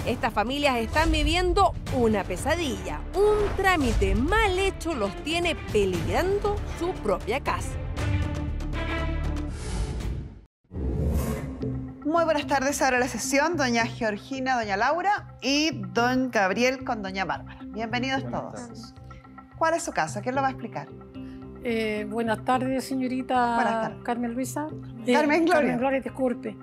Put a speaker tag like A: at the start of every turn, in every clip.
A: Estas familias están viviendo una pesadilla. Un trámite mal hecho los tiene peligrando su propia casa.
B: Muy buenas tardes, ahora la sesión, doña Georgina, doña Laura y don Gabriel con doña Bárbara. Bienvenidos todos. ¿Cuál es su casa? ¿Quién lo va a explicar?
C: Buenas tardes, señorita.
B: Buenas tardes.
C: Carmen Luisa.
B: Carmen Gloria.
C: Carmen Gloria, disculpe.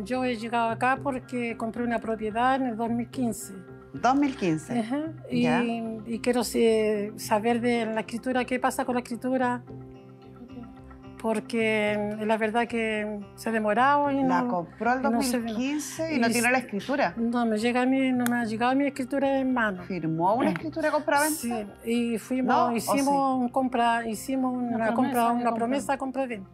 C: Yo he llegado acá porque compré una propiedad en el 2015.
B: 2015.
C: Ajá. Y quiero saber de la escritura, qué pasa con la escritura, porque la verdad que se ha demorado y
B: La
C: no...
B: compró el 2015 y no tiene la escritura.
C: No me ha llegado mi escritura en mano.
B: ¿Firmó una escritura compraventa?
C: Sí, y
B: ¿No?
C: hicimos una promesa compra-venta.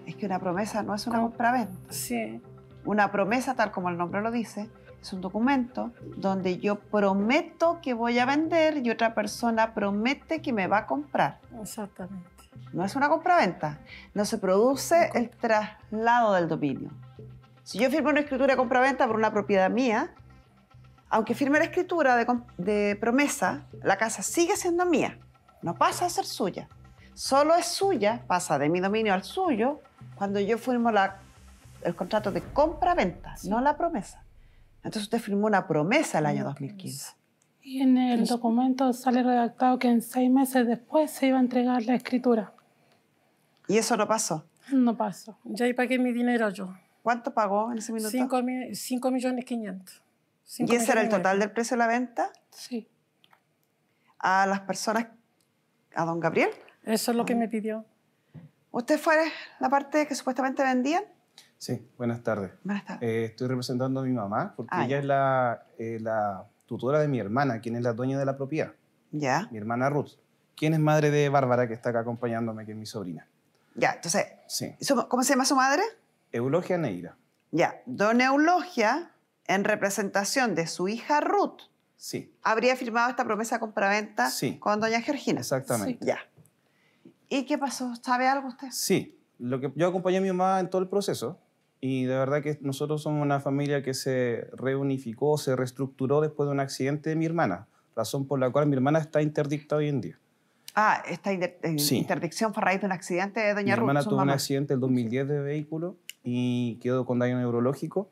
B: Es que una promesa no es una compraventa.
C: Sí.
B: Una promesa, tal como el nombre lo dice, es un documento donde yo prometo que voy a vender y otra persona promete que me va a comprar.
C: Exactamente.
B: No es una compraventa. No se produce el traslado del dominio. Si yo firmo una escritura de compraventa por una propiedad mía, aunque firme la escritura de promesa, la casa sigue siendo mía. No pasa a ser suya. Solo es suya, pasa de mi dominio al suyo, cuando yo firmo el contrato de compraventa, no la promesa. Entonces usted firmó una promesa el año 2015.
D: Y en el documento sale redactado que en 6 meses después se iba a entregar la escritura.
B: ¿Y eso no pasó?
D: No pasó.
C: Ya ahí pagué mi dinero yo.
B: ¿Cuánto pagó en ese minuto?
C: 5.500.000.
B: ¿Y ese era el total del precio de la venta?
D: Sí.
B: ¿A las personas, a don Gabriel?
C: Eso es lo que me pidió.
B: ¿Usted fue la parte que supuestamente vendían?
E: Sí, buenas tardes.
B: Buenas tardes.
E: Estoy representando a mi mamá porque ella
B: ya.
E: es la tutora de mi hermana, quien es la dueña de la propiedad.
B: Ya.
E: Mi hermana Ruth, quien es madre de Bárbara, que está acá acompañándome, que es mi sobrina.
B: Ya, entonces,
E: Sí.
B: ¿cómo se llama su madre?
E: Eulogia Neira.
B: Ya, doña Eulogia, en representación de su hija Ruth,
E: Sí,
B: habría firmado esta promesa de compraventa
E: Sí.
B: con doña Georgina.
E: exactamente.
B: Ya. ¿Y qué pasó? ¿Sabe algo usted?
E: Sí, yo acompañé a mi mamá en todo el proceso y de verdad que nosotros somos una familia que se reunificó, se reestructuró después de un accidente de mi hermana, razón por la cual mi hermana está interdicta hoy en día.
B: Ah, esta
E: Sí.
B: interdicción fue a raíz de un accidente de doña
E: Mi
B: Ruth.
E: hermana
B: su
E: tuvo un
B: mamá.
E: accidente el 2010 de vehículo y quedó con daño neurológico.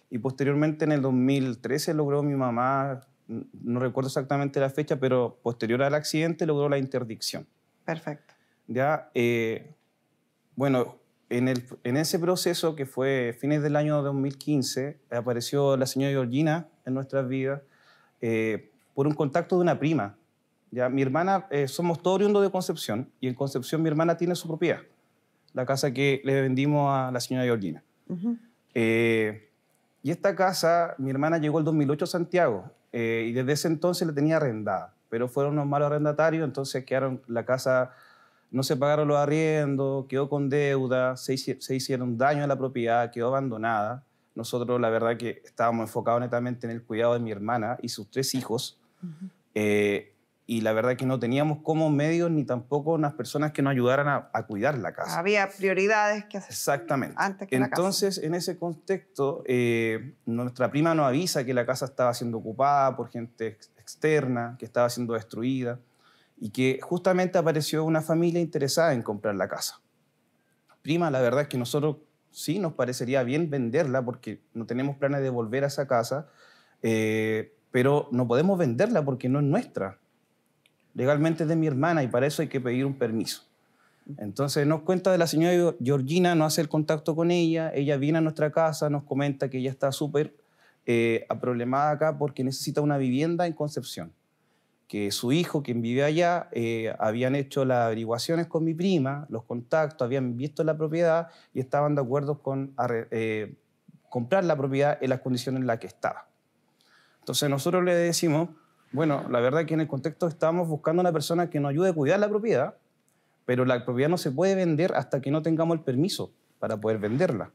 E: Y posteriormente, en el 2013, logró mi mamá, no recuerdo exactamente la fecha, pero posterior al accidente logró la interdicción.
B: Perfecto.
E: Ya, bueno, en ese proceso, que fue fines del año 2015, apareció la señora Georgina en nuestras vidas por un contacto de una prima. Ya, mi hermana, somos todos oriundos de Concepción, y en Concepción mi hermana tiene su propiedad, la casa que le vendimos a la señora Georgina. Y esta casa, mi hermana llegó el 2008 a Santiago, y desde ese entonces la tenía arrendada, pero fueron unos malos arrendatarios, entonces la casa, no se pagaron los arriendos, quedó con deuda, se hicieron daño a la propiedad, quedó abandonada. Nosotros, la verdad, que estábamos enfocados netamente en el cuidado de mi hermana y sus 3 hijos, y la verdad que no teníamos como medios ni tampoco unas personas que nos ayudaran a cuidar la casa.
B: Había prioridades que hacer.
E: Exactamente.
B: Antes que la casa.
E: Entonces, en ese contexto, nuestra prima nos avisa que la casa estaba siendo ocupada por gente externa, que estaba siendo destruida, y que justamente apareció una familia interesada en comprar la casa. Prima, la verdad es que nosotros sí nos parecería bien venderla porque no tenemos planes de volver a esa casa, pero no podemos venderla porque no es nuestra. Legalmente es de mi hermana y para eso hay que pedir un permiso. Entonces nos cuenta de la señora Georgina, nos hace el contacto con ella, ella viene a nuestra casa, nos comenta que ella está súper aproblemada acá porque necesita una vivienda en Concepción, que su hijo, quien vive allá, habían hecho las averiguaciones con mi prima, los contactos, habían visto la propiedad y estaban de acuerdo con comprar la propiedad en las condiciones en las que estaba. Entonces nosotros le decimos, bueno, la verdad es que en el contexto estábamos buscando una persona que nos ayude a cuidar la propiedad, pero la propiedad no se puede vender hasta que no tengamos el permiso para poder venderla.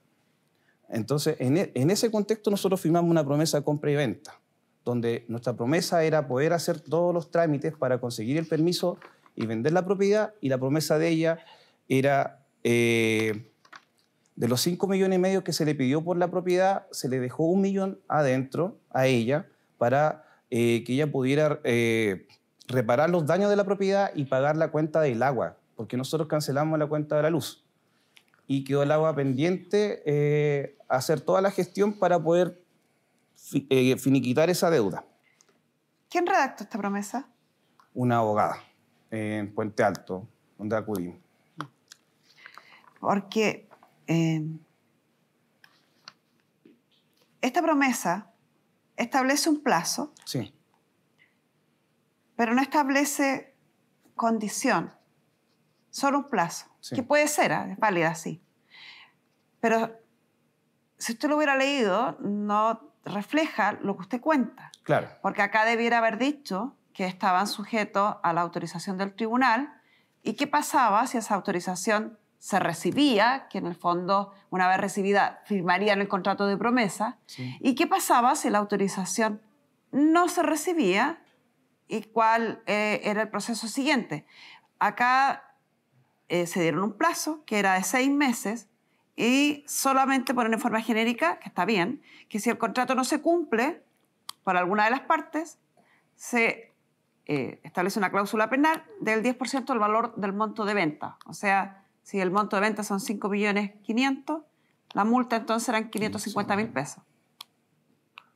E: Entonces, en ese contexto nosotros firmamos una promesa de compra y venta, donde nuestra promesa era poder hacer todos los trámites para conseguir el permiso y vender la propiedad, y la promesa de ella era De los 5,5 millones que se le pidió por la propiedad, se le dejó 1 millón adentro a ella para que ella pudiera reparar los daños de la propiedad y pagar la cuenta del agua, porque nosotros cancelamos la cuenta de la luz. Y quedó el agua pendiente hacer toda la gestión para poder finiquitar esa deuda.
B: ¿Quién redactó esta promesa?
E: Una abogada en Puente Alto, donde acudimos.
B: Porque esta promesa establece un plazo,
E: Sí,
B: pero no establece condición, solo un plazo,
E: Sí.
B: que puede ser, es válida, sí. Pero si usted lo hubiera leído, no refleja lo que usted cuenta.
E: claro.
B: Porque acá debiera haber dicho que estaban sujetos a la autorización del tribunal y qué pasaba si esa autorización se recibía, que en el fondo, una vez recibida, firmarían el contrato de promesa,
E: Sí.
B: y qué pasaba si la autorización no se recibía y cuál era el proceso siguiente. Acá se dieron un plazo que era de 6 meses y solamente ponen en forma genérica, que está bien, que si el contrato no se cumple por alguna de las partes, se establece una cláusula penal del 10% del valor del monto de venta. O sea, si el monto de venta son 5.500.000, la multa entonces eran 550.000 pesos.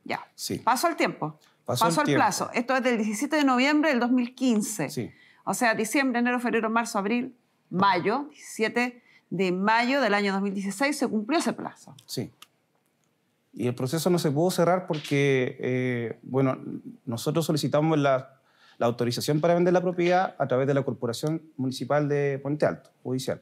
B: Ya.
E: Sí.
B: Pasó el tiempo.
E: Pasó el
B: el
E: tiempo.
B: plazo. Esto es del 17 de noviembre del 2015.
E: Sí.
B: O sea, diciembre, enero, febrero, marzo, abril, mayo. 17 de mayo del año 2016 se cumplió ese plazo.
E: Sí. Y el proceso no se pudo cerrar porque, bueno, nosotros solicitamos la autorización para vender la propiedad a través de la Corporación Municipal de Puente Alto, judicial.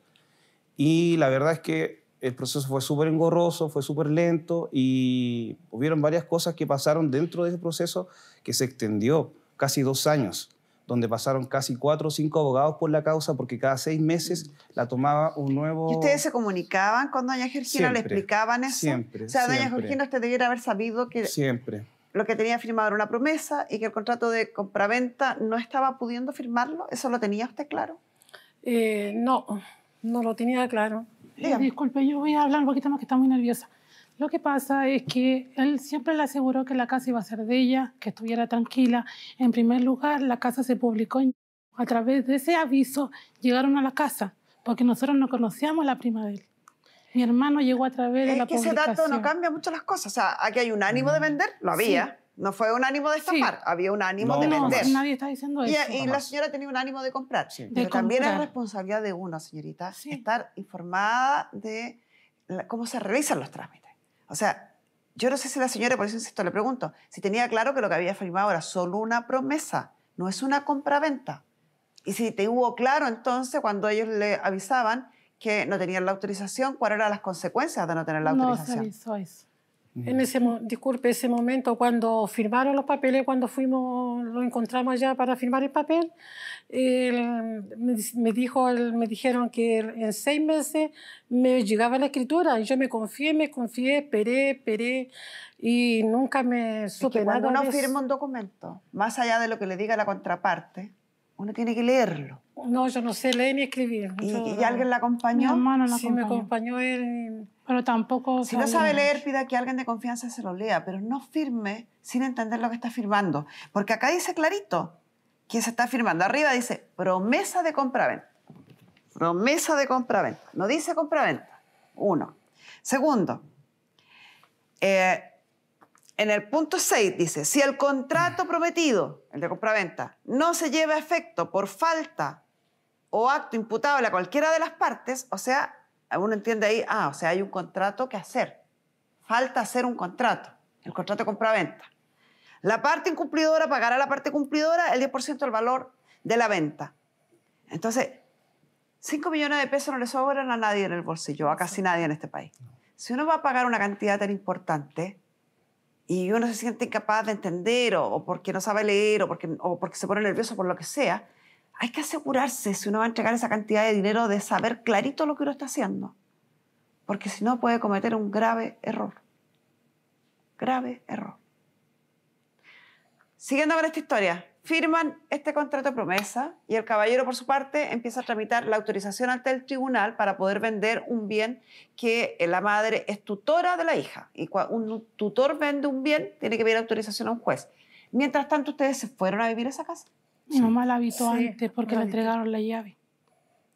E: Y la verdad es que el proceso fue súper engorroso, fue súper lento y hubieron varias cosas que pasaron dentro de ese proceso que se extendió casi 2 años, donde pasaron casi 4 o 5 abogados por la causa porque cada 6 meses la tomaba un nuevo...
B: ¿Y ustedes se comunicaban con doña Georgina? ¿Le
E: Siempre,
B: explicaban eso?
E: siempre,
B: O sea, doña
E: siempre.
B: Georgina, usted debiera haber sabido que
E: Siempre.
B: lo que tenía firmado era una promesa y que el contrato de compraventa no estaba pudiendo firmarlo. ¿Eso lo tenía usted claro?
C: No, no lo tenía claro.
B: Dígame.
D: Disculpe, yo voy a hablar un poquito más que está muy nerviosa. Lo que pasa es que él siempre le aseguró que la casa iba a ser de ella, que estuviera tranquila. En primer lugar, la casa se publicó a través de ese aviso, llegaron a la casa, porque nosotros no conocíamos a la prima de él. Mi hermano llegó a través de la
B: Es que ese
D: publicación.
B: dato no cambia mucho las cosas. O sea, aquí hay un ánimo de vender, lo había. No fue un ánimo de estafar,
D: Sí.
B: había un ánimo
E: No,
B: de
D: No,
B: vender.
D: nadie está diciendo
B: Y,
D: eso.
B: y la señora tenía un ánimo de comprar.
E: Sí.
B: Pero
D: De
B: también es
D: comprar.
B: responsabilidad de uno, señorita,
D: Sí.
B: estar informada de cómo se realizan los trámites. O sea, yo no sé si la señora, por eso insisto, le pregunto, si tenía claro que lo que había firmado era solo una promesa, no es una compraventa. Y si te hubo claro entonces cuando ellos le avisaban que no tenían la autorización, ¿cuáles eran las consecuencias de no tener la
D: No se
B: autorización?
D: avisó eso.
C: En disculpe, ese momento cuando firmaron los papeles, cuando fuimos, lo encontramos allá para firmar el papel, me dijeron que en 6 meses me llegaba la escritura y yo me confié, esperé y nunca me
B: Es
C: supe
B: que cuando
C: nada
B: uno
C: de eso.
B: firma un documento, más allá de lo que le diga la contraparte, uno tiene que leerlo.
C: No, yo no sé leer ni escribir.
B: ¿Y alguien la
D: Mi
B: acompañó?
D: hermano la
C: Sí, me
D: acompañó.
C: acompañó él.
D: Pero tampoco
B: Si no
D: sabía.
B: sabe leer, pida que alguien de confianza se lo lea, pero no firme sin entender lo que está firmando. Porque acá dice clarito que se está firmando. Arriba dice promesa de compraventa. Promesa de compraventa. No dice compraventa. 1. Segundo, en el punto 6 dice, si el contrato prometido, el de compraventa, no se lleva a efecto por falta o acto imputable a cualquiera de las partes, o sea, uno entiende ahí, o sea, hay un contrato que hacer. Falta hacer un contrato, el contrato de compraventa. La parte incumplidora pagará a la parte cumplidora el 10% del valor de la venta. Entonces, 5 millones de pesos no le sobran a nadie en el bolsillo, a casi nadie en este país. Si uno va a pagar una cantidad tan importante y uno se siente incapaz de entender o porque no sabe leer o porque se pone nervioso por lo que sea, hay que asegurarse, si uno va a entregar esa cantidad de dinero, de saber clarito lo que uno está haciendo. Porque si no, puede cometer un grave error. Grave error. Siguiendo con esta historia, Firman este contrato de promesa y el caballero, por su parte, empieza a tramitar la autorización ante el tribunal para poder vender un bien que la madre es tutora de la hija. Y cuando un tutor vende un bien, tiene que pedir autorización a un juez. Mientras tanto, ¿ustedes se fueron a vivir a esa casa?
D: Mi mamá la habitó
C: Sí,
D: antes porque
C: la
D: le
C: habitó.
D: entregaron la llave.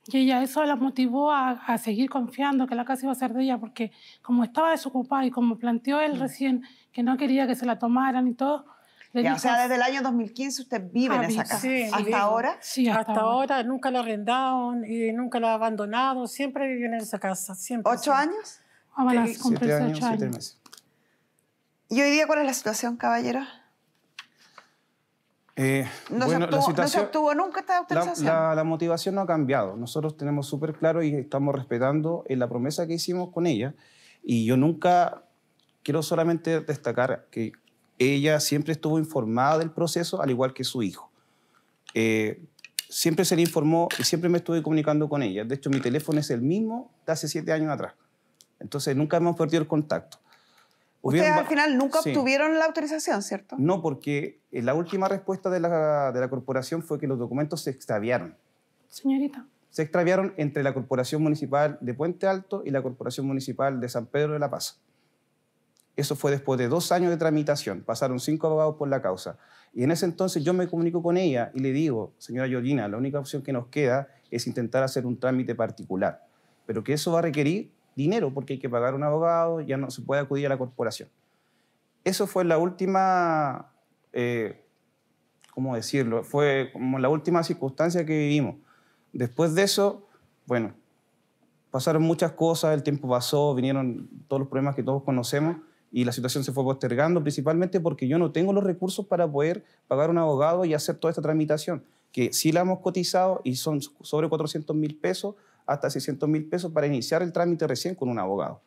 D: Y ella eso la motivó a seguir confiando que la casa iba a ser de ella, porque como estaba desocupada y como planteó él recién que no quería que se la tomaran y todo, le
B: Ya,
D: dijo,
B: o sea, desde el año 2015 usted vive en esa casa.
C: sí,
B: ¿Hasta
C: vivo.
B: ahora?
D: sí,
C: Hasta ahora nunca la arrendaron y nunca la ha abandonado. Siempre vivió en esa casa. Siempre.
B: 8 años.
D: van a
E: 7
D: cumplirse
E: años,
D: 8
E: 7
D: años.
E: meses.
B: ¿Y hoy día cuál es la situación, caballero? No,
E: Bueno,
B: no se obtuvo nunca esta autorización.
E: la motivación no ha cambiado. Nosotros tenemos súper claro y estamos respetando la promesa que hicimos con ella. Y yo nunca, quiero solamente destacar que ella siempre estuvo informada del proceso, al igual que su hijo. Siempre se le informó y siempre me estuve comunicando con ella. De hecho, mi teléfono es el mismo de hace 7 años atrás. Entonces, nunca hemos perdido el contacto.
B: Ustedes al final nunca
E: Sí.
B: obtuvieron la autorización, ¿cierto?
E: No, porque la última respuesta de la corporación fue que los documentos se extraviaron.
D: Señorita,
E: Se extraviaron entre la Corporación Municipal de Puente Alto y la Corporación Municipal de San Pedro de la Paz. Eso fue después de 2 años de tramitación. Pasaron 5 abogados por la causa. Y en ese entonces yo me comunico con ella y le digo, señora Georgina, la única opción que nos queda es intentar hacer un trámite particular. Pero que eso va a requerir dinero porque hay que pagar un abogado, ya no se puede acudir a la corporación. Eso fue la última, ¿cómo decirlo? Fue como la última circunstancia que vivimos. Después de eso, bueno, pasaron muchas cosas, el tiempo pasó, vinieron todos los problemas que todos conocemos y la situación se fue postergando, principalmente porque yo no tengo los recursos para poder pagar un abogado y hacer toda esta tramitación, que sí la hemos cotizado y son sobre 400.000 pesos hasta 600.000 pesos para iniciar el trámite recién con un abogado.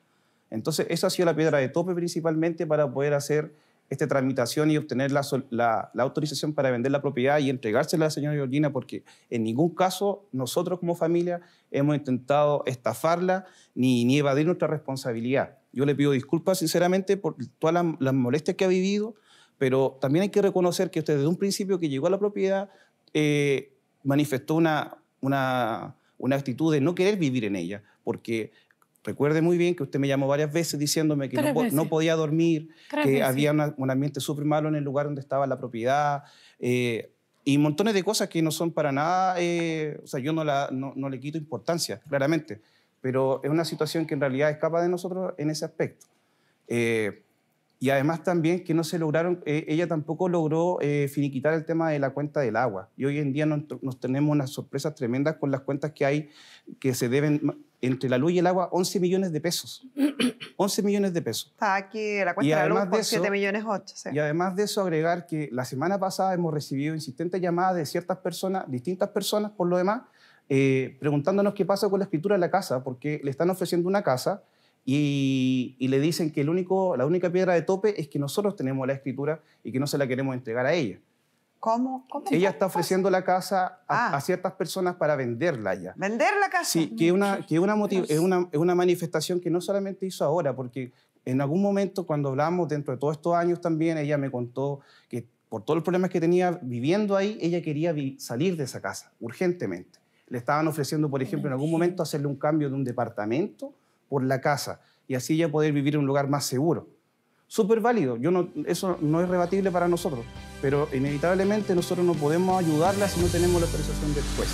E: Entonces, esa ha sido la piedra de tope principalmente para poder hacer esta tramitación y obtener la autorización para vender la propiedad y entregársela a la señora Georgina, porque en ningún caso nosotros como familia hemos intentado estafarla ni evadir nuestra responsabilidad. Yo le pido disculpas sinceramente por todas las molestias que ha vivido, pero también hay que reconocer que usted desde un principio que llegó a la propiedad manifestó una actitud de no querer vivir en ella, porque recuerde muy bien que usted me llamó varias veces diciéndome que no podía dormir, que había un ambiente súper malo en el lugar donde estaba la propiedad, y montones de cosas que no son para nada, o sea, yo no le quito importancia, claramente, pero es una situación que en realidad escapa de nosotros en ese aspecto. Y además también que no se lograron, ella tampoco logró finiquitar el tema de la cuenta del agua. Y hoy en día nos tenemos unas sorpresas tremendas con las cuentas que hay, que se deben entre la luz y el agua, 11 millones de pesos. 11 millones de pesos.
B: Está aquí la cuenta de la luz por 7 millones 8. Sí.
E: Y además de eso, agregar que la semana pasada hemos recibido insistentes llamadas de ciertas personas, distintas personas por lo demás, preguntándonos qué pasa con la escritura de la casa, porque le están ofreciendo una casa y le dicen que la única piedra de tope es que nosotros tenemos la escritura y que no se la queremos entregar a ella.
B: ¿Cómo?
E: Ella está ofreciendo la casa a ciertas personas para venderla ya.
B: ¿Vender la casa?
E: Sí, que es una manifestación que no solamente hizo ahora, porque en algún momento cuando hablamos dentro de todos estos años también, ella me contó que por todos los problemas que tenía viviendo ahí, ella quería salir de esa casa urgentemente. Le estaban ofreciendo, por ejemplo, en algún momento hacerle un cambio de un departamento por la casa y así ella poder vivir en un lugar más seguro. Súper válido, eso no es rebatible para nosotros, pero inevitablemente nosotros no podemos ayudarla si no tenemos la autorización del juez.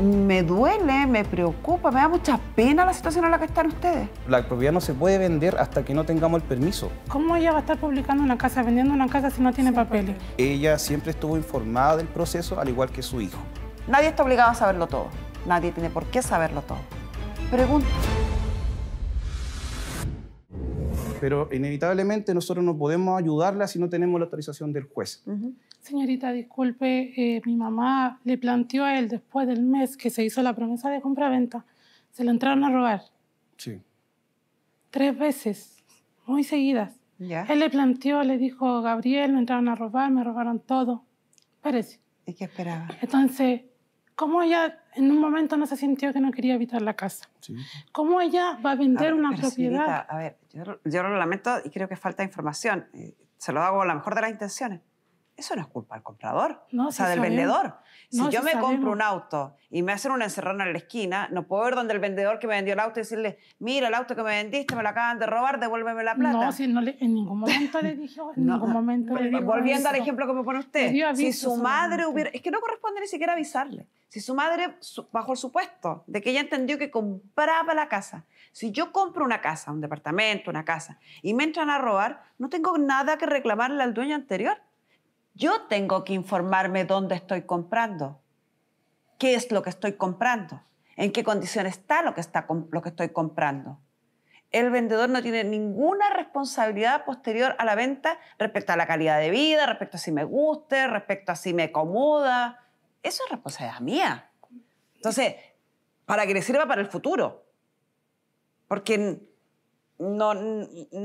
B: Me duele, me preocupa, me da mucha pena la situación en la que están ustedes.
E: La propiedad no se puede vender hasta que no tengamos el permiso.
D: ¿cómo ella va a estar publicando una casa, vendiendo una casa si no tiene papeles?
E: Ella siempre estuvo informada del proceso, al igual que su hijo.
B: Nadie está obligado a saberlo todo. Nadie tiene por qué saberlo todo. Pregunta.
E: Pero inevitablemente nosotros no podemos ayudarla si no tenemos la autorización del juez.
D: Señorita, disculpe, mi mamá le planteó a él después del mes que se hizo la promesa de compra-venta, se lo entraron a robar.
E: Sí.
D: 3 veces, muy seguidas.
B: ¿Ya?
D: Él le planteó, le dijo, Gabriel, me entraron a robar, me robaron todo. Espérese.
B: ¿Y qué esperaba?
D: Entonces, ¿Cómo ella en un momento no se sintió que no quería habitar la casa?
E: Sí.
D: ¿Cómo ella va a vender una
B: Pero,
D: propiedad?
B: señorita, a ver, yo lo lamento y creo que falta información. Se lo hago con la mejor de las intenciones. Eso no es culpa del comprador,
D: No,
B: o sea,
D: sí
B: del
D: sabemos.
B: vendedor. Si
D: No,
B: yo
D: sí
B: me compro
D: sabemos.
B: un auto y me hacen una encerrona en la esquina, no puedo ir donde el vendedor que me vendió el auto y decirle, mira, el auto que me vendiste me lo acaban de robar, devuélveme la plata.
D: No, si en ningún momento le dijo, en
B: No,
D: ningún momento le dijo
B: volviendo al
D: eso.
B: ejemplo que me pone usted,
D: Le dio
B: si
D: aviso
B: su madre
D: solamente.
B: hubiera... Es que no corresponde ni siquiera avisarle. Si su madre, bajo el supuesto de que ella entendió que compraba la casa, si yo compro una casa, un departamento, una casa, y me entran a robar, no tengo nada que reclamarle al dueño anterior. Yo tengo que informarme dónde estoy comprando, qué es lo que estoy comprando, en qué condiciones está lo que estoy comprando. El vendedor no tiene ninguna responsabilidad posterior a la venta respecto a la calidad de vida, respecto a si me guste, respecto a si me acomoda. Eso es responsabilidad mía. Entonces, para que le sirva para el futuro. Porque no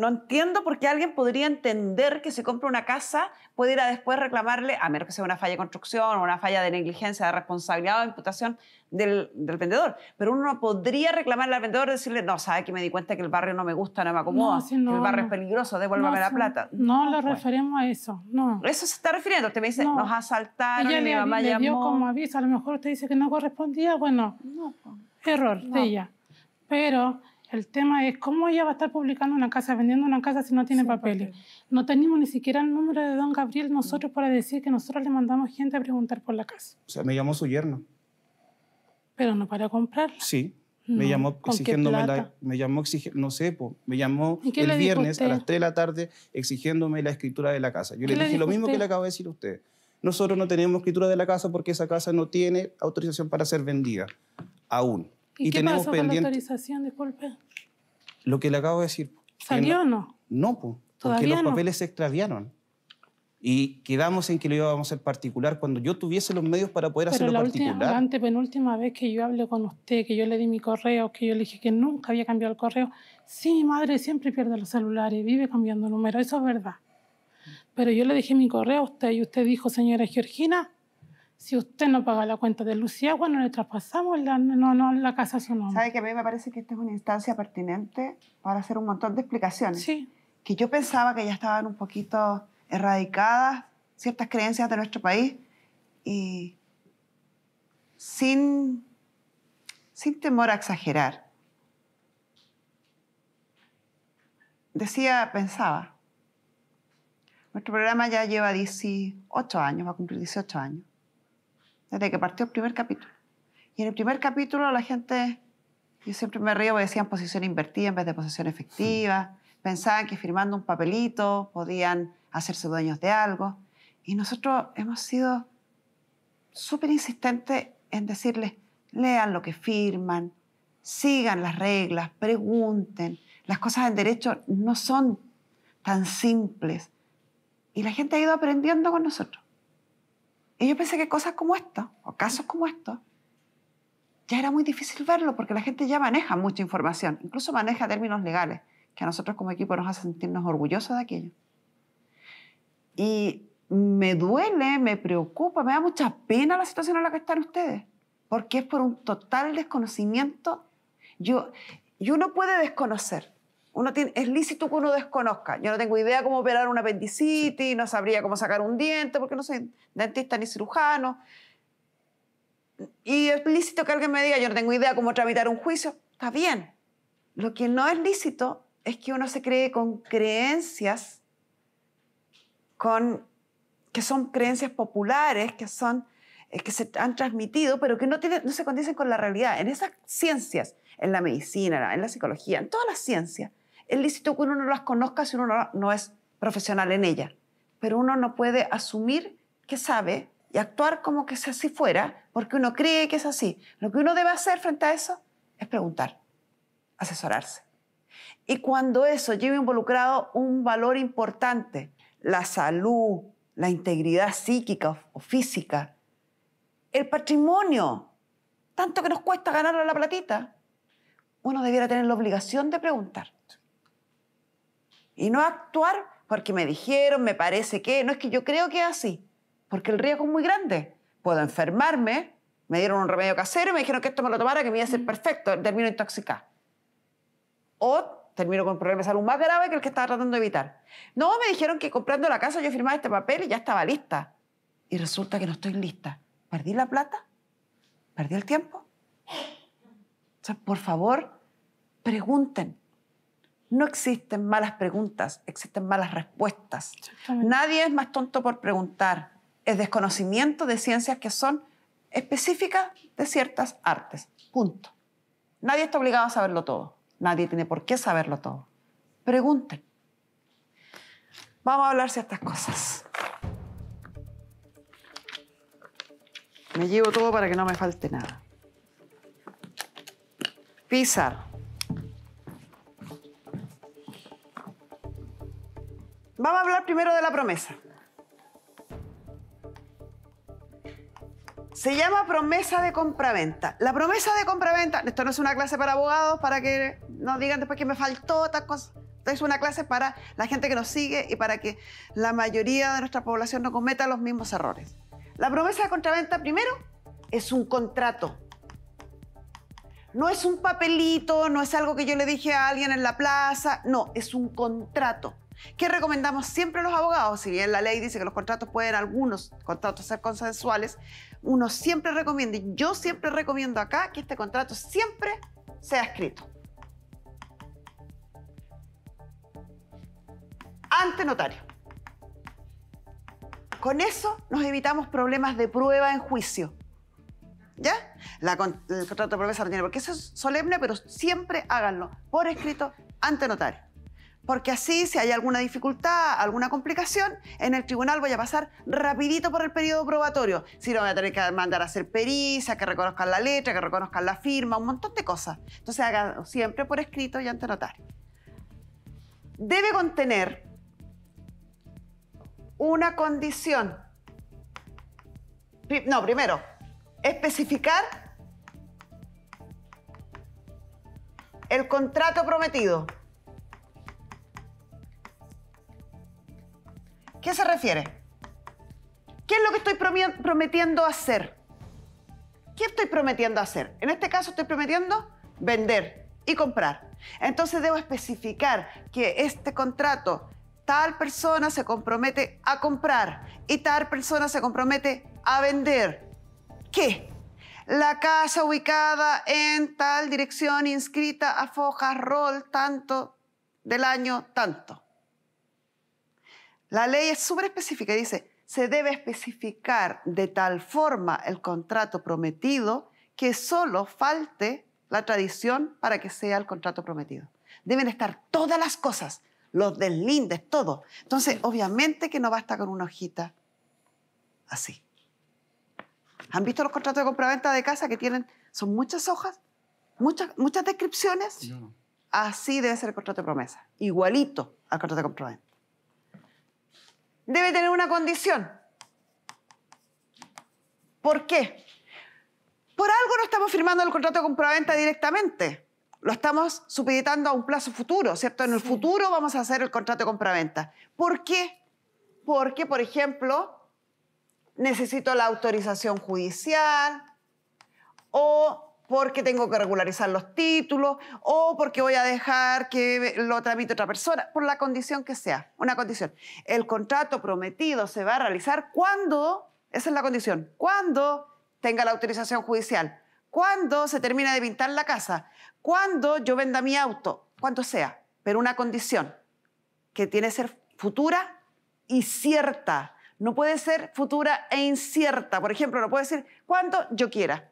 B: entiendo por qué alguien podría entender que si compra una casa puede ir a después reclamarle, a menos que sea una falla de construcción o una falla de negligencia, de responsabilidad o imputación del vendedor. Pero uno no podría reclamarle al vendedor y decirle, no, sabe que me di cuenta que el barrio no me gusta, no me acomoda,
D: No, sí, no,
B: que el barrio
D: no.
B: es peligroso, devuélvame la plata.
D: No lo
B: pues.
D: referimos a eso, no.
B: Eso se está refiriendo. Usted me dice,
D: No.
B: nos asaltaron
D: Ella
B: y mi mamá
D: le dio
B: llamó.
D: como aviso, a lo mejor usted dice que no correspondía, bueno,
B: No, pues.
D: error
B: No.
D: de ella. Pero el tema es cómo ella va a estar publicando una casa, vendiendo una casa si no tiene papeles. No tenemos ni siquiera el número de don Gabriel nosotros para decir que nosotros le mandamos gente a preguntar por la casa.
E: O sea, me llamó su yerno.
D: Pero no para comprarla.
E: Sí.
D: No,
E: Me llamó
D: ¿con qué
E: exigiéndome
D: plata?
E: no sé, me llamó
D: ¿Y qué
E: el
D: le dijo
E: viernes a
D: usted?
E: las 3 de la tarde exigiéndome la escritura de la casa. Yo
D: ¿Qué
E: le
D: le
E: dije lo
D: dijo
E: mismo que
D: usted?
E: le acabo de decir a usted. Nosotros no tenemos escritura de la casa porque esa casa no tiene autorización para ser vendida aún.
D: ¿Y qué
E: tenemos
D: pasó con la
E: pendiente
D: autorización? Disculpe.
E: lo que le acabo de decir.
D: ¿Salió o no?
E: No, pues, porque
D: ¿Todavía
E: los
D: no?
E: papeles se extraviaron. Y quedamos en que lo íbamos a hacer particular cuando yo tuviese los medios para poder
D: Pero
E: hacerlo
D: la
E: particular.
D: antepenúltima vez que yo hablé con usted, que yo le di mi correo, que yo le dije que nunca había cambiado el correo, sí, mi madre siempre pierde los celulares, vive cambiando números, eso es verdad. Pero yo le dije mi correo a usted y usted dijo, señora Georgina, si usted no paga la cuenta de luz y agua, no le traspasamos la casa a su nombre.
B: ¿Sabe que a mí me parece que esta es una instancia pertinente para hacer un montón de explicaciones?
D: Sí,
B: Que yo pensaba que ya estaban un poquito erradicadas ciertas creencias de nuestro país y sin temor a exagerar. Pensaba, nuestro programa ya lleva 18 años, va a cumplir 18 años, desde que partió el primer capítulo. Y en el primer capítulo la gente, yo siempre me río porque decían posición invertida en vez de posición efectiva, pensaban que firmando un papelito podían hacerse dueños de algo. Y nosotros hemos sido súper insistentes en decirles, lean lo que firman, sigan las reglas, pregunten. Las cosas en derecho no son tan simples. Y la gente ha ido aprendiendo con nosotros. Y yo pensé que cosas como esta, o casos como estos, ya era muy difícil verlo porque la gente ya maneja mucha información, incluso maneja términos legales, que a nosotros como equipo nos hace sentirnos orgullosos de aquello. Y me duele, me preocupa, me da mucha pena la situación en la que están ustedes, porque es por un total desconocimiento. Y uno puede desconocer. Es lícito que uno desconozca. Yo no tengo idea cómo operar una apendicitis, no sabría cómo sacar un diente, porque no soy dentista ni cirujano. Y es lícito que alguien me diga, yo no tengo idea cómo tramitar un juicio. Está bien. Lo que no es lícito es que uno se cree con creencias que son creencias populares, que se han transmitido, pero que no se condicen con la realidad. En esas ciencias, en la medicina, en la psicología, en todas las ciencias, es lícito que uno no las conozca si uno no es profesional en ellas. Pero uno no puede asumir que sabe y actuar como que si así fuera, porque uno cree que es así. Lo que uno debe hacer frente a eso es preguntar, asesorarse. Y cuando eso lleva involucrado un valor importante, la salud, la integridad psíquica o física, el patrimonio, tanto que nos cuesta ganarle la platita, uno debiera tener la obligación de preguntar. Y no actuar porque me dijeron, me parece que, no es que yo creo que es así, porque el riesgo es muy grande. Puedo enfermarme Me dieron un remedio casero y me dijeron que esto me lo tomara, que me iba a ser perfecto, termino intoxicada. O termino con un problema de salud más grave que el que estaba tratando de evitar. No, me dijeron que comprando la casa yo firmaba este papel y ya estaba lista. Y resulta que no estoy lista. ¿Perdí la plata? ¿Perdí el tiempo? O sea, por favor, pregunten. No existen malas preguntas, existen malas respuestas. Nadie es más tonto por preguntar. Es desconocimiento de ciencias que son específicas de ciertas artes. Punto. Nadie está obligado a saberlo todo. Nadie tiene por qué saberlo todo. Pregunten. Vamos a hablar ciertas cosas. Me llevo todo para que no me falte nada. Pizarro. Vamos a hablar primero de la promesa. Se llama promesa de compraventa. La promesa de compraventa, esto no es una clase para abogados, para que no digan después que me faltó tal cosa. Esto es una clase para la gente que nos sigue y para que la mayoría de nuestra población no cometa los mismos errores. La promesa de compraventa, primero, es un contrato. No es un papelito, no es algo que yo le dije a alguien en la plaza, no, es un contrato. ¿Qué recomendamos siempre los abogados? Si bien la ley dice que los contratos pueden, algunos contratos ser consensuales, uno siempre recomienda, y yo siempre recomiendo acá, que este contrato siempre sea escrito. Ante notario. Con eso nos evitamos problemas de prueba en juicio. ¿Ya? El contrato de promesa no tiene por qué ser solemne, pero siempre háganlo por escrito ante notario. Porque así, si hay alguna dificultad, alguna complicación, en el tribunal voy a pasar rapidito por el periodo probatorio. Si no, voy a tener que mandar a hacer pericia, que reconozcan la letra, que reconozcan la firma, un montón de cosas. Entonces, hagan siempre por escrito y ante notario. Debe contener una condición. No, primero, especificar el contrato prometido. ¿Qué se refiere? ¿Qué es lo que estoy prometiendo hacer? ¿Qué estoy prometiendo hacer? En este caso estoy prometiendo vender y comprar. Entonces debo especificar que este contrato, tal persona se compromete a comprar y tal persona se compromete a vender. ¿Qué? La casa ubicada en tal dirección, inscrita a Fojas Roll, tanto del año tanto. La ley es súper específica y dice, se debe especificar de tal forma el contrato prometido que solo falte la tradición para que sea el contrato prometido. Deben estar todas las cosas, los deslindes, todo. Entonces, obviamente que no basta con una hojita así. ¿Han visto los contratos de compraventa de casa que tienen, son muchas hojas, muchas descripciones? No. Así debe ser el contrato de promesa, igualito al contrato de compraventa. Debe tener una condición. ¿Por qué? Por algo no estamos firmando el contrato de compraventa directamente. Lo estamos supeditando a un plazo futuro, ¿cierto? En el futuro vamos a hacer el contrato de compraventa. ¿Por qué? Porque, por ejemplo, necesito la autorización judicial, o porque tengo que regularizar los títulos, o porque voy a dejar que lo tramite otra persona, por la condición que sea, una condición. El contrato prometido se va a realizar cuando, esa es la condición, cuando tenga la autorización judicial, cuando se termine de pintar la casa, cuando yo venda mi auto, cuando sea, pero una condición que tiene que ser futura y cierta. No puede ser futura e incierta. Por ejemplo, no puede decir cuando yo quiera.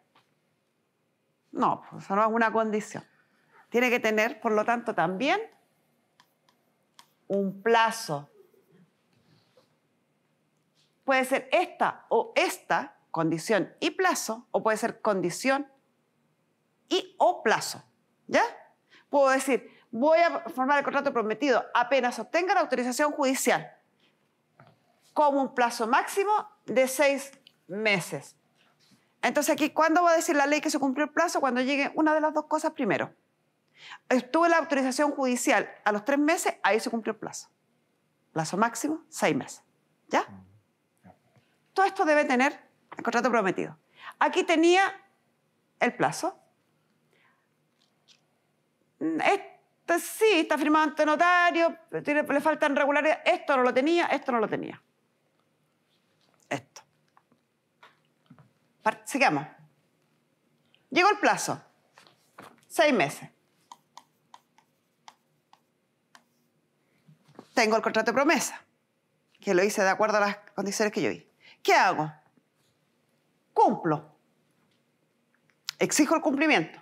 B: No, pues eso no es una condición. Tiene que tener, por lo tanto, también un plazo. Puede ser esta o esta, condición y plazo, o puede ser condición y o plazo. ¿Ya? Puedo decir, voy a formar el contrato prometido apenas obtenga la autorización judicial, como un plazo máximo de 6 meses. Entonces aquí, ¿cuándo va a decir la ley que se cumplió el plazo? Cuando llegue una de las dos cosas primero. Tuve la autorización judicial a los 3 meses, ahí se cumplió el plazo. Plazo máximo, 6 meses. ¿Ya? Todo esto debe tener el contrato prometido. Aquí tenía el plazo. Este sí, está firmado ante notario, le faltan regularidades. Esto no lo tenía, esto no lo tenía. Esto. Sigamos. Llegó el plazo. 6 meses. Tengo el contrato de promesa, que lo hice de acuerdo a las condiciones que yo vi. ¿Qué hago? Cumplo. Exijo el cumplimiento.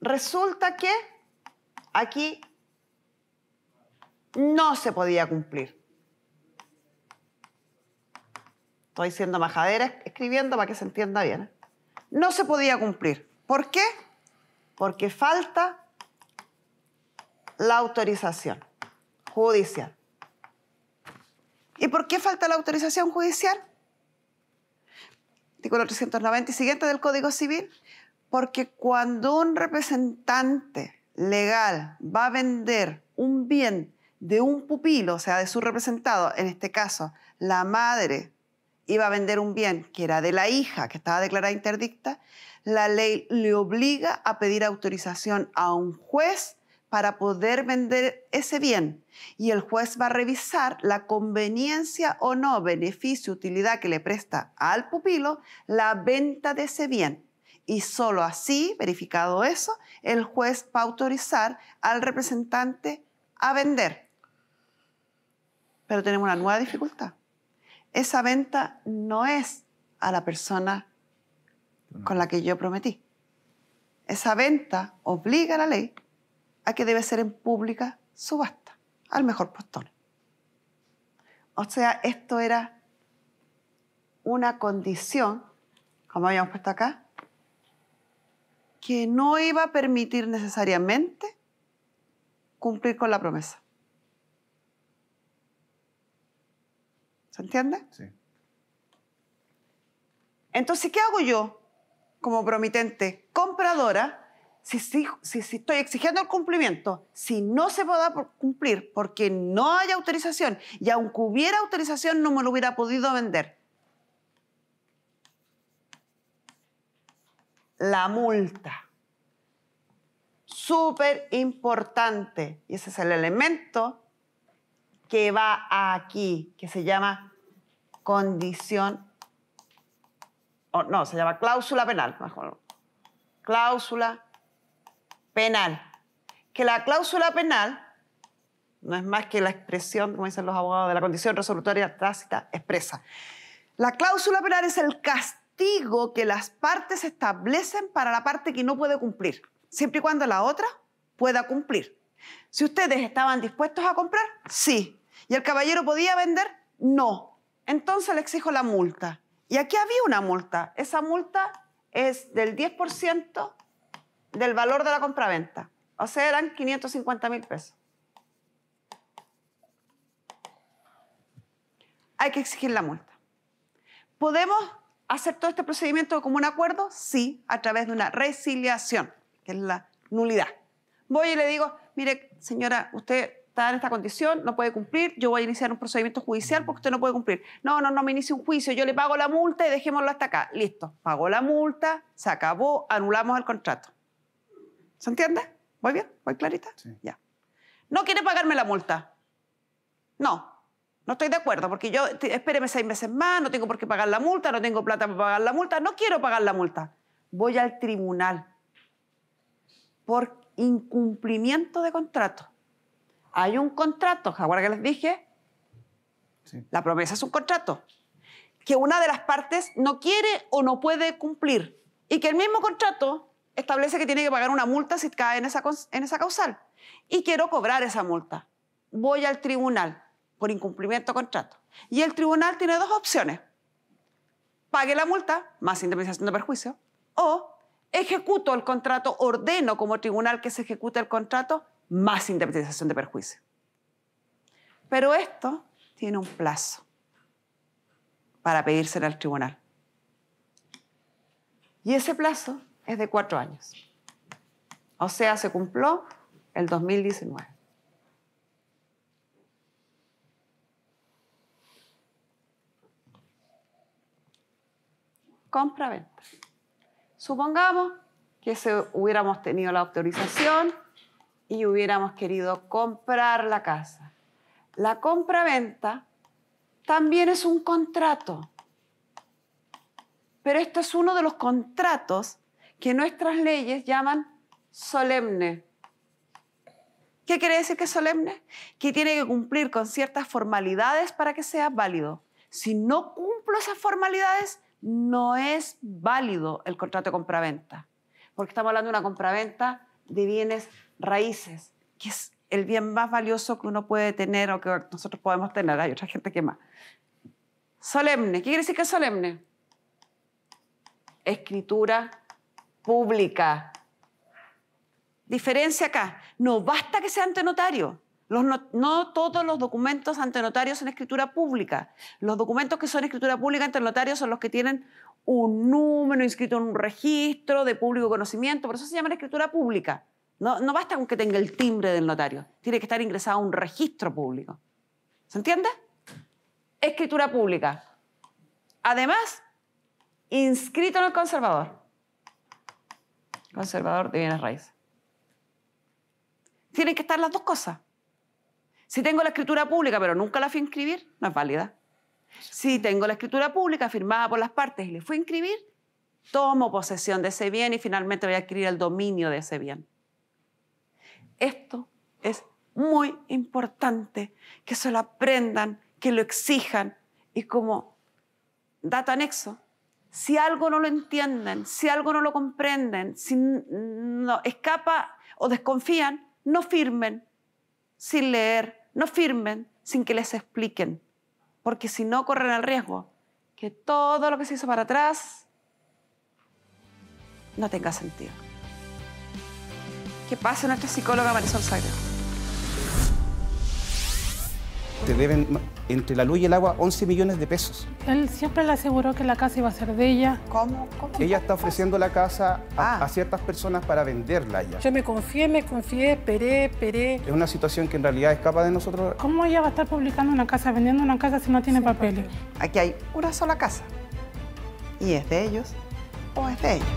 B: Resulta que aquí no se podía cumplir. Estoy siendo majadera escribiendo para que se entienda bien, ¿eh? No se podía cumplir. ¿Por qué? Porque falta la autorización judicial. ¿Y por qué falta la autorización judicial? Artículo 390 y siguiente del Código Civil. Porque cuando un representante legal va a vender un bien de un pupilo, o sea, de su representado, en este caso, la madre iba a vender un bien que era de la hija, que estaba declarada interdicta, la ley le obliga a pedir autorización a un juez para poder vender ese bien. Y el juez va a revisar la conveniencia o no, beneficio, utilidad que le presta al pupilo la venta de ese bien. Y solo así, verificado eso, el juez va a autorizar al representante a vender. Pero tenemos una nueva dificultad. Esa venta no es a la persona con la que yo prometí. Esa venta obliga a la ley a que debe ser en pública subasta, al mejor postor. O sea, esto era una condición, como habíamos puesto acá, que no iba a permitir necesariamente cumplir con la promesa. ¿Se entiende?
E: Sí.
B: Entonces, ¿qué hago yo como promitente compradora si estoy exigiendo el cumplimiento? Si no se puede cumplir porque no hay autorización y aunque hubiera autorización no me lo hubiera podido vender. La multa. Súper importante. Y ese es el elemento que va aquí, que se llama condición, no, se llama cláusula penal, mejor. Cláusula penal. Que la cláusula penal no es más que la expresión, como dicen los abogados, de la condición resolutoria tácita expresa. La cláusula penal es el castigo que las partes establecen para la parte que no puede cumplir, siempre y cuando la otra pueda cumplir. Si ustedes estaban dispuestos a comprar, sí. ¿Y el caballero podía vender? No. Entonces le exijo la multa. Y aquí había una multa. Esa multa es del 10% del valor de la compraventa. O sea, eran 550.000 pesos. Hay que exigir la multa. ¿Podemos hacer todo este procedimiento como un acuerdo? Sí, a través de una resiliación, que es la nulidad. Voy y le digo, mire, señora, usted está en esta condición, no puede cumplir, yo voy a iniciar un procedimiento judicial porque usted no puede cumplir. No me inicie un juicio, yo le pago la multa y dejémoslo hasta acá. Listo, pagó la multa, se acabó, anulamos el contrato. ¿Se entiende? ¿Voy bien? ¿Voy clarita?
E: Sí.
B: Ya. ¿No quiere pagarme la multa? No estoy de acuerdo porque yo, espéreme 6 meses más, no tengo por qué pagar la multa, no tengo plata para pagar la multa, no quiero pagar la multa. Voy al tribunal por incumplimiento de contrato. Hay un contrato, ahora que les dije,
E: Sí.
B: la promesa es un contrato, que una de las partes no quiere o no puede cumplir y que el mismo contrato establece que tiene que pagar una multa si cae en esa causal. Y quiero cobrar esa multa. Voy al tribunal por incumplimiento de contrato. Y el tribunal tiene 2 opciones. Pague la multa, más indemnización de perjuicio, o ejecuto el contrato, ordeno como tribunal que se ejecute el contrato, más indemnización de perjuicio. Pero esto tiene un plazo para pedírselo al tribunal. Y ese plazo es de 4 años. O sea, se cumplió el 2019. compra-venta. Supongamos que hubiéramos tenido la autorización y hubiéramos querido comprar la casa. La compra-venta también es un contrato. Pero esto es uno de los contratos que nuestras leyes llaman solemne. ¿Qué quiere decir que es solemne? Que tiene que cumplir con ciertas formalidades para que sea válido. Si no cumplo esas formalidades, no es válido el contrato de compraventa. Porque estamos hablando de una compraventa de bienes raíces, que es el bien más valioso que uno puede tener o que nosotros podemos tener. Hay otra gente que más. Solemne. ¿Qué quiere decir que es solemne? Escritura pública. Diferencia acá. No basta que sea ante notario. No todos los documentos ante notario son escritura pública. Los documentos que son escritura pública ante notario son los que tienen un número inscrito en un registro de público conocimiento. Por eso se llama escritura pública. No basta con que tenga el timbre del notario. Tiene que estar ingresado a un registro público. ¿Se entiende? Escritura pública. Además, inscrito en el conservador. Conservador de bienes raíces. Tienen que estar las dos cosas. Si tengo la escritura pública pero nunca la fui a inscribir, no es válida. Si tengo la escritura pública firmada por las partes y le fui a inscribir, tomo posesión de ese bien y finalmente voy a adquirir el dominio de ese bien. Esto es muy importante, que se lo aprendan, que lo exijan y como dato anexo, si algo no lo entienden, si algo no lo comprenden, si no escapa o desconfían, no firmen sin leer, no firmen sin que les expliquen, porque si no corren el riesgo que todo lo que se hizo para atrás no tenga sentido. ¿Qué pasa nuestra psicóloga Marisol Sagredo?
E: Te deben entre la luz y el agua 11 millones de pesos.
D: Él siempre le aseguró que la casa iba a ser de ella.
B: ¿Cómo?
E: Ella está ofreciendo la casa a ciertas personas para venderla ya.
C: Yo me confié, esperé.
E: Es una situación que en realidad escapa de nosotros.
D: ¿Cómo ella va a estar publicando una casa, vendiendo una casa si no tiene papeles?
B: Aquí hay una sola casa. ¿Y es de ellos o es de ellos?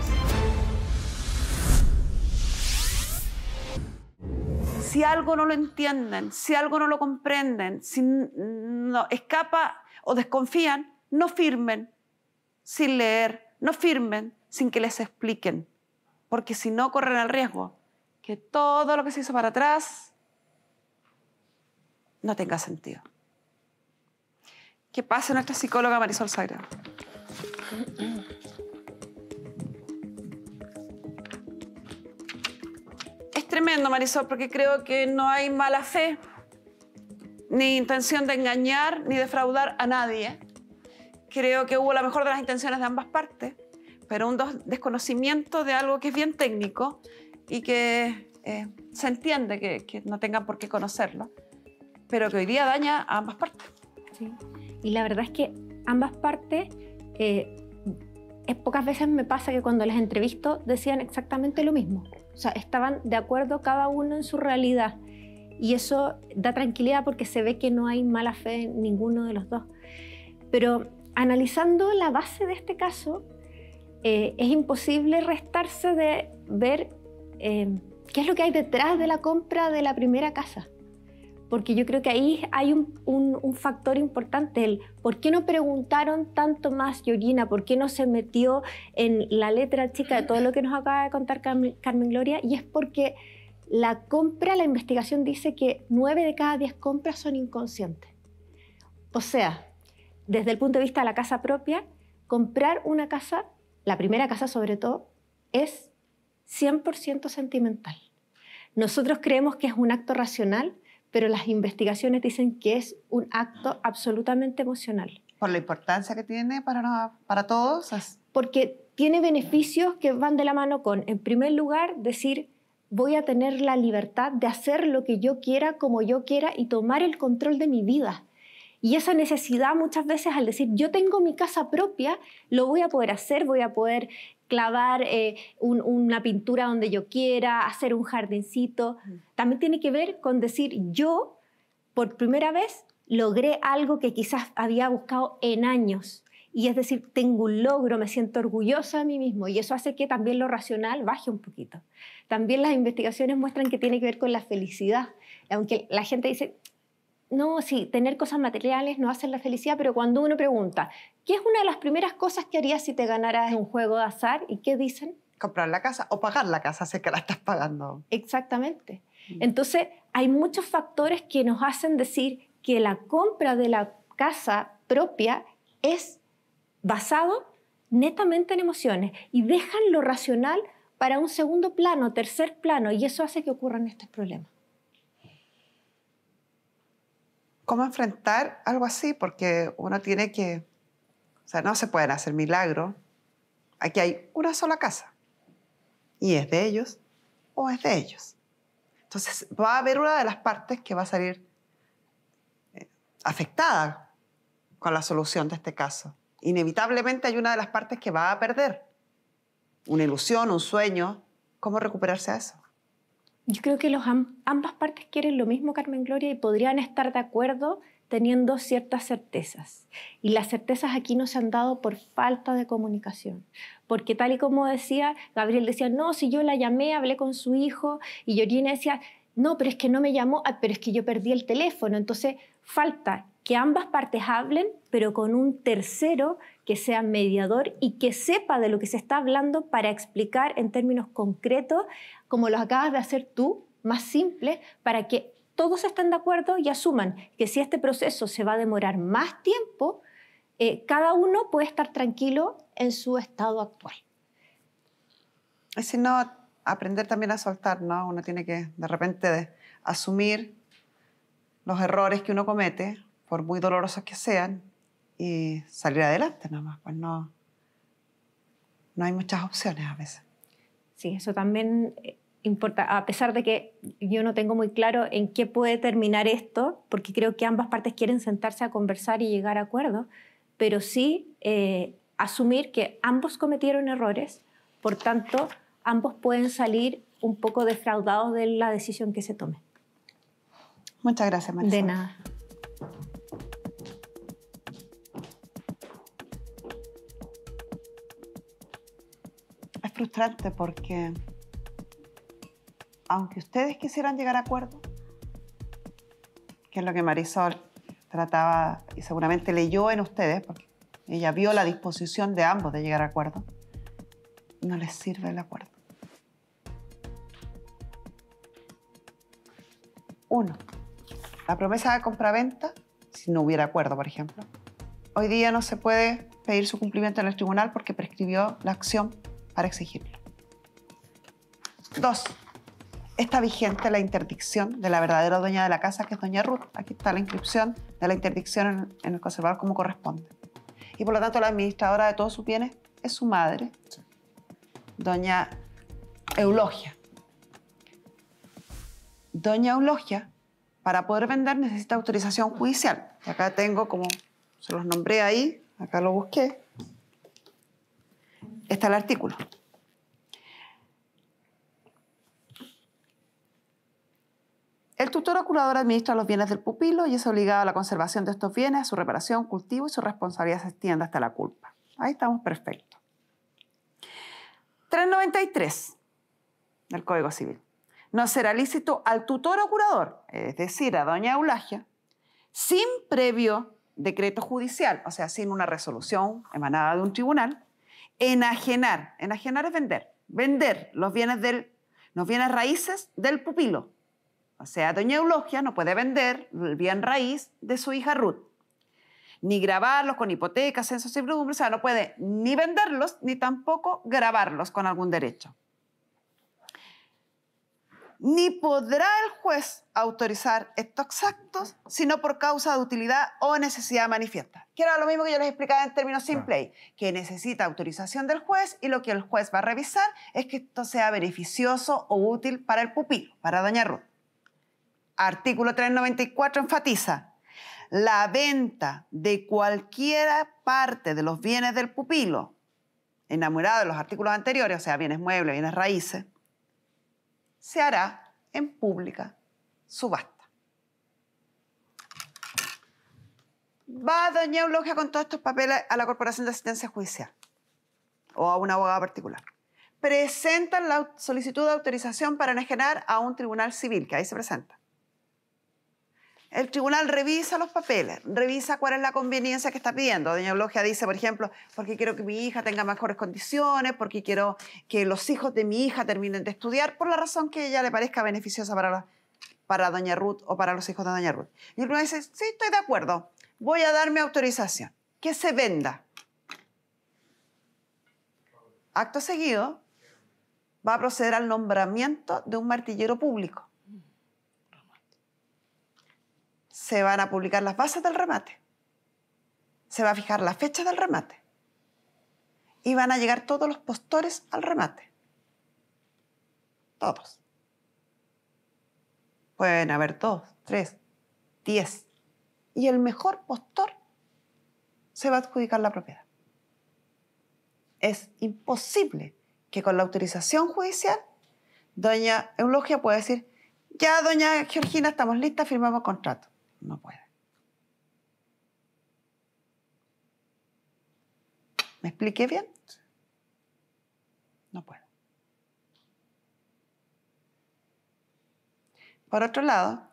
B: Si algo no lo entienden, si algo no lo comprenden, si no escapa o desconfían, no firmen sin leer, no firmen sin que les expliquen, porque si no corren el riesgo que todo lo que se hizo para atrás no tenga sentido. ¿Qué pasa nuestra psicóloga Marisol Sagredo? Es tremendo, Marisol, porque creo que no hay mala fe, ni intención de engañar, ni defraudar a nadie. Creo que hubo la mejor de las intenciones de ambas partes, pero un desconocimiento de algo que es bien técnico y que se entiende que no tengan por qué conocerlo, pero que hoy día daña a ambas partes.
F: Sí. Y la verdad es que ambas partes, pocas veces me pasa que cuando les entrevisto decían exactamente lo mismo. O sea, estaban de acuerdo cada uno en su realidad. Y eso da tranquilidad porque se ve que no hay mala fe en ninguno de los dos. Pero analizando la base de este caso, es imposible restarse de ver qué es lo que hay detrás de la compra de la primera casa. Porque yo creo que ahí hay un factor importante, el por qué no preguntaron tanto más Georgina, por qué no se metió en la letra chica de todo lo que nos acaba de contar Carmen Gloria, y es porque la compra, la investigación dice que 9 de cada 10 compras son inconscientes. O sea, desde el punto de vista de la casa propia, comprar una casa, la primera casa sobre todo, es 100% sentimental. Nosotros creemos que es un acto racional, pero las investigaciones dicen que es un acto absolutamente emocional.
B: Por la importancia que tiene para todos.
F: Porque tiene beneficios que van de la mano con, en primer lugar, decir, voy a tener la libertad de hacer lo que yo quiera, como yo quiera, y tomar el control de mi vida. Y esa necesidad muchas veces al decir, yo tengo mi casa propia, lo voy a poder hacer, voy a poder clavar una pintura donde yo quiera, hacer un jardincito. También tiene que ver con decir, yo por primera vez logré algo que quizás había buscado en años Y es decir, tengo un logro, me siento orgullosa de mí mismo y eso hace que también lo racional baje un poquito. También las investigaciones muestran que tiene que ver con la felicidad. Aunque la gente dice, no, sí, tener cosas materiales no hacen la felicidad, pero cuando uno pregunta, ¿qué es una de las primeras cosas que harías si te ganaras un juego de azar? ¿Y qué dicen?
B: Comprar la casa o pagar la casa, si es que la estás pagando.
F: Exactamente. Entonces, hay muchos factores que nos hacen decir que la compra de la casa propia es basado netamente en emociones y dejan lo racional para un segundo plano, tercer plano, y eso hace que ocurran estos problemas.
B: ¿Cómo enfrentar algo así? Porque uno tiene que... O sea, no se pueden hacer milagros. Aquí hay una sola casa. Y es de ellos o es de ellos. Entonces, va a haber una de las partes que va a salir afectada con la solución de este caso. Inevitablemente hay una de las partes que va a perder. Una ilusión, un sueño. ¿Cómo recuperarse a eso?
F: Yo creo que ambas partes quieren lo mismo, Carmen Gloria, y podrían estar de acuerdo teniendo ciertas certezas. Y las certezas aquí no se han dado por falta de comunicación. Porque tal y como decía, Gabriel decía, no, si yo la llamé, hablé con su hijo, y Georgina decía, no, pero es que no me llamó, pero es que yo perdí el teléfono. Entonces, falta que ambas partes hablen, pero con un tercero que sea mediador y que sepa de lo que se está hablando para explicar en términos concretos, como los acabas de hacer tú, más simple, para que todos estén de acuerdo y asuman que si este proceso se va a demorar más tiempo, cada uno puede estar tranquilo en su estado actual.
B: Y si no, aprender también a soltar, ¿no? Uno tiene que, de repente, asumir los errores que uno comete, por muy dolorosos que sean, y salir adelante nada más. Pues no hay muchas opciones a veces.
F: Sí, eso también importa, a pesar de que yo no tengo muy claro en qué puede terminar esto, porque creo que ambas partes quieren sentarse a conversar y llegar a acuerdos, pero sí asumir que ambos cometieron errores, por tanto, ambos pueden salir un poco defraudados de la decisión que se tome.
B: Muchas gracias, Marisol.
F: De nada.
B: Es frustrante porque, aunque ustedes quisieran llegar a acuerdo, que es lo que Marisol trataba y seguramente leyó en ustedes, porque ella vio la disposición de ambos de llegar a acuerdo, no les sirve el acuerdo. Uno, la promesa de compraventa, si no hubiera acuerdo, por ejemplo, hoy día no se puede pedir su cumplimiento en el tribunal porque prescribió la acción para exigirlo. Dos, está vigente la interdicción de la verdadera dueña de la casa, que es doña Ruth. Aquí está la inscripción de la interdicción en el conservador como corresponde. Y por lo tanto la administradora de todos sus bienes es su madre, sí, doña Eulogia. Doña Eulogia, para poder vender, necesita autorización judicial. Y acá tengo, como se los nombré ahí, acá lo busqué, está el artículo. El tutor o curador administra los bienes del pupilo y es obligado a la conservación de estos bienes, a su reparación, cultivo y su responsabilidad se extiende hasta la culpa. Ahí estamos perfectos. 393 del Código Civil. No será lícito al tutor o curador, es decir, a doña Eulogia, sin previo decreto judicial, o sea, sin una resolución emanada de un tribunal, enajenar. Enajenar es vender. Vender los bienes raíces del pupilo. O sea, doña Eulogia no puede vender el bien raíz de su hija Ruth, ni grabarlos con hipotecas, censos y servidumbre. O sea, no puede ni venderlos, ni tampoco grabarlos con algún derecho. Ni podrá el juez autorizar estos actos, sino por causa de utilidad o necesidad manifiesta. Que era lo mismo que yo les explicaba en términos simples, que necesita autorización del juez y lo que el juez va a revisar es que esto sea beneficioso o útil para el pupilo, para doña Ruth. Artículo 394 enfatiza: la venta de cualquier parte de los bienes del pupilo, enamorado de los artículos anteriores, o sea, bienes muebles, bienes raíces, se hará en pública subasta. Va doña Eulogia con todos estos papeles a la Corporación de Asistencia Judicial o a un abogado particular. Presentan la solicitud de autorización para enajenar a un tribunal civil, que ahí se presenta. El tribunal revisa los papeles, revisa cuál es la conveniencia que está pidiendo. Doña Eulogia dice, por ejemplo, porque quiero que mi hija tenga mejores condiciones, porque quiero que los hijos de mi hija terminen de estudiar, por la razón que ella le parezca beneficiosa para doña Ruth o para los hijos de doña Ruth. Y el tribunal dice, sí, estoy de acuerdo, voy a dar mi autorización. Que se venda. Acto seguido, va a proceder al nombramiento de un martillero público. Se van a publicar las bases del remate. Se va a fijar la fecha del remate. Y van a llegar todos los postores al remate. Todos. Pueden haber 2, 3, 10. Y el mejor postor se va a adjudicar la propiedad. Es imposible que con la autorización judicial doña Eulogia pueda decir, ya doña Georgina, estamos listas, firmamos contrato. No puede. ¿Me expliqué bien? No puede. Por otro lado,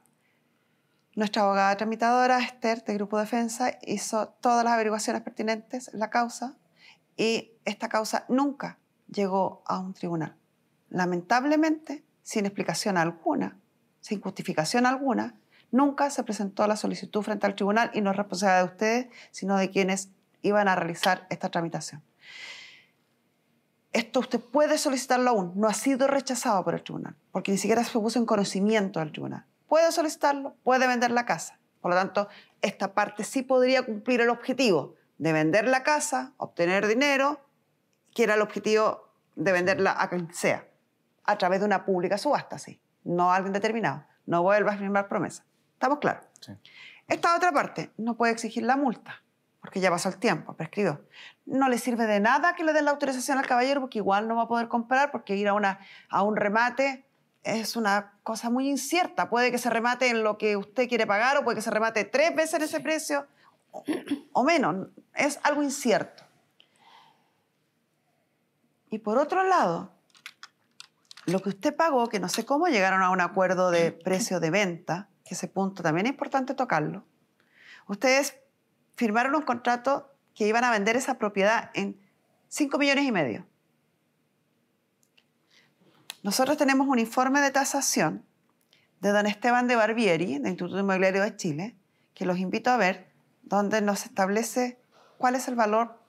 B: nuestra abogada tramitadora, Esther, de Grupo Defensa, hizo todas las averiguaciones pertinentes en la causa y esta causa nunca llegó a un tribunal. Lamentablemente, sin explicación alguna, sin justificación alguna, nunca se presentó la solicitud frente al tribunal y no es responsabilidad de ustedes, sino de quienes iban a realizar esta tramitación. Esto usted puede solicitarlo aún, no ha sido rechazado por el tribunal, porque ni siquiera se puso en conocimiento del tribunal. Puede solicitarlo, puede vender la casa. Por lo tanto, esta parte sí podría cumplir el objetivo de vender la casa, obtener dinero, que era el objetivo de venderla a quien sea, a través de una pública subasta, sí, no a alguien determinado. No vuelva a firmar promesa. ¿Estamos claros? Sí. Esta otra parte no puede exigir la multa, porque ya pasó el tiempo, prescribió. No le sirve de nada que le den la autorización al caballero, porque igual no va a poder comprar, porque ir a un remate es una cosa muy incierta. Puede que se remate en lo que usted quiere pagar, o puede que se remate 3 veces en ese precio, o menos. Es algo incierto. Y por otro lado, lo que usted pagó, que no sé cómo llegaron a un acuerdo de precio de venta, que ese punto también es importante tocarlo. Ustedes firmaron un contrato que iban a vender esa propiedad en 5,5 millones. Nosotros tenemos un informe de tasación de don Esteban de Barbieri, del Instituto Inmobiliario de Chile, que los invito a ver, donde nos establece cuál es el valor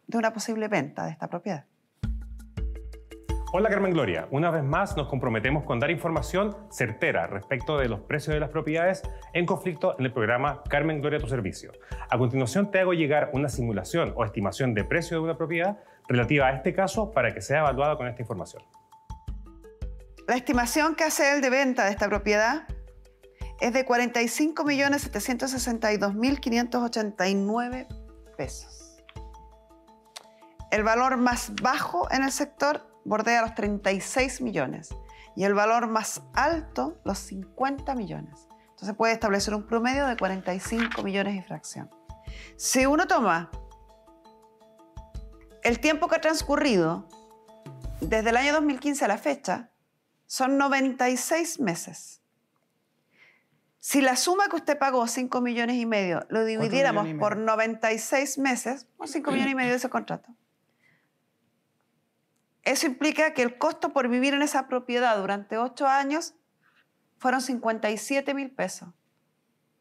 B: de una posible venta de esta propiedad.
G: Hola Carmen Gloria, una vez más nos comprometemos con dar información certera respecto de los precios de las propiedades en conflicto en el programa Carmen Gloria a tu servicio. A continuación te hago llegar una simulación o estimación de precio de una propiedad relativa a este caso para que sea evaluada con esta información.
B: La estimación que hace él de venta de esta propiedad es de 45.762.589 pesos. El valor más bajo en el sector bordea los 36 millones y el valor más alto los 50 millones. Entonces puede establecer un promedio de 45 millones y fracción. Si uno toma el tiempo que ha transcurrido desde el año 2015 a la fecha, son 96 meses. Si la suma que usted pagó, 5,5 millones, lo dividiéramos por 96 meses, son 5,5 millones de ese contrato. Eso implica que el costo por vivir en esa propiedad durante 8 años fueron 57,000 pesos.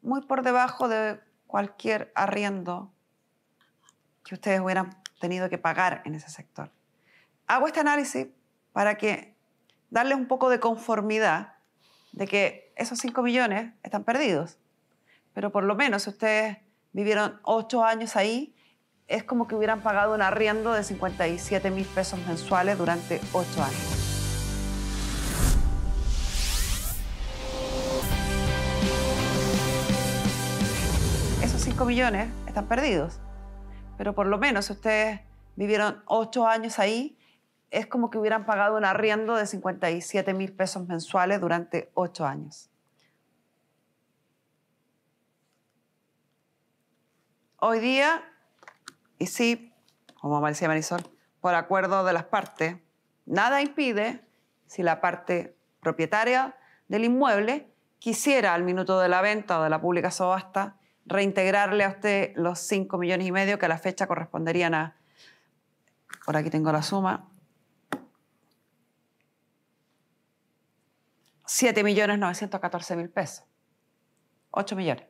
B: Muy por debajo de cualquier arriendo que ustedes hubieran tenido que pagar en ese sector. Hago este análisis para darles un poco de conformidad de que esos 5 millones están perdidos. Pero por lo menos si ustedes vivieron 8 años ahí, es como que hubieran pagado un arriendo de 57,000 pesos mensuales durante 8 años. Esos 5 millones están perdidos. Pero por lo menos si ustedes vivieron 8 años ahí, es como que hubieran pagado un arriendo de 57,000 pesos mensuales durante 8 años. hoy día, y sí, como decía Marisol, por acuerdo de las partes, nada impide, si la parte propietaria del inmueble quisiera al minuto de la venta o de la pública subasta reintegrarle a usted los 5,5 millones que a la fecha corresponderían a, por aquí tengo la suma, 7.914.000 pesos. 8 millones.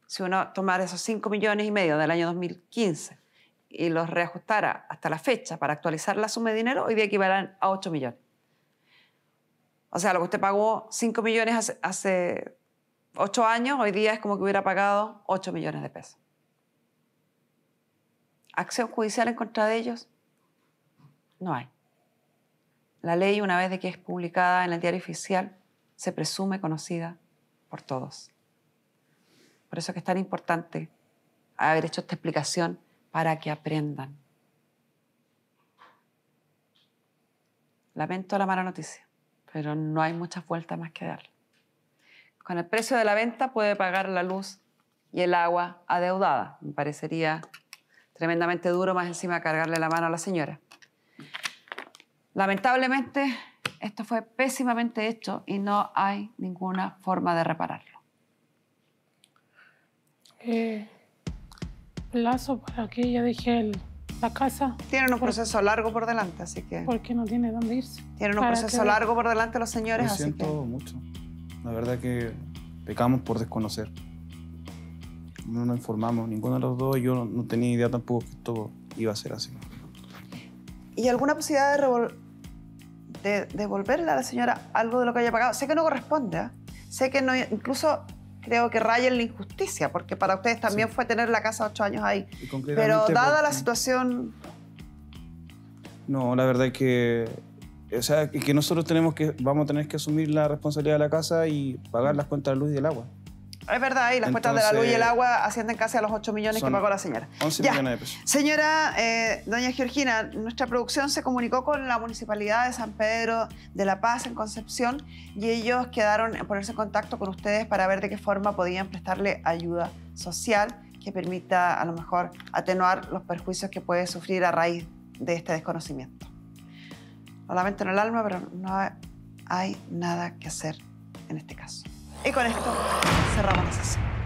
B: Si uno tomara esos 5,5 millones del año 2015 y los reajustara hasta la fecha para actualizar la suma de dinero, hoy día equivalen a 8 millones. O sea, lo que usted pagó 5 millones hace 8 años, hoy día es como que hubiera pagado 8 millones de pesos. ¿Acción judicial en contra de ellos? No hay. La ley, una vez de que es publicada en el diario oficial, se presume conocida por todos. Por eso es que es tan importante haber hecho esta explicación para que aprendan. Lamento la mala noticia, pero no hay muchas vueltas más que darle. Con el precio de la venta puede pagar la luz y el agua adeudada. Me parecería tremendamente duro más encima cargarle la mano a la señora. Lamentablemente, esto fue pésimamente hecho y no hay ninguna forma de repararlo.
D: Plazo para que ella deje la casa.
B: Tienen un proceso largo por delante, así que...
D: Porque no tiene dónde irse.
B: Tienen un proceso largo por delante los señores,
E: Lo
B: así
E: siento
B: que...
E: mucho. La verdad que pecamos por desconocer. No nos informamos, ninguno de los dos. Yo no tenía idea tampoco que esto iba a ser así.
B: ¿Y alguna posibilidad de devolverle a la señora algo de lo que haya pagado? Sé que no corresponde, ¿eh? Sé que no, incluso creo que raya en la injusticia, porque para ustedes también fue tener la casa 8 años ahí. Pero dada la situación...
E: No, la verdad es que... O sea, que nosotros vamos a tener que asumir la responsabilidad de la casa y pagar las cuentas de la luz y del agua.
B: Es verdad, y las cuentas de la luz y el agua ascienden casi a los 8 millones que pagó la señora.
E: 11 millones de pesos.
B: Señora doña Georgina, nuestra producción se comunicó con la Municipalidad de San Pedro de la Paz en Concepción y ellos quedaron en ponerse en contacto con ustedes para ver de qué forma podían prestarle ayuda social que permita a lo mejor atenuar los perjuicios que puede sufrir a raíz de este desconocimiento. Lo lamento en el alma, pero no hay nada que hacer en este caso. Y con esto cerramos la sesión.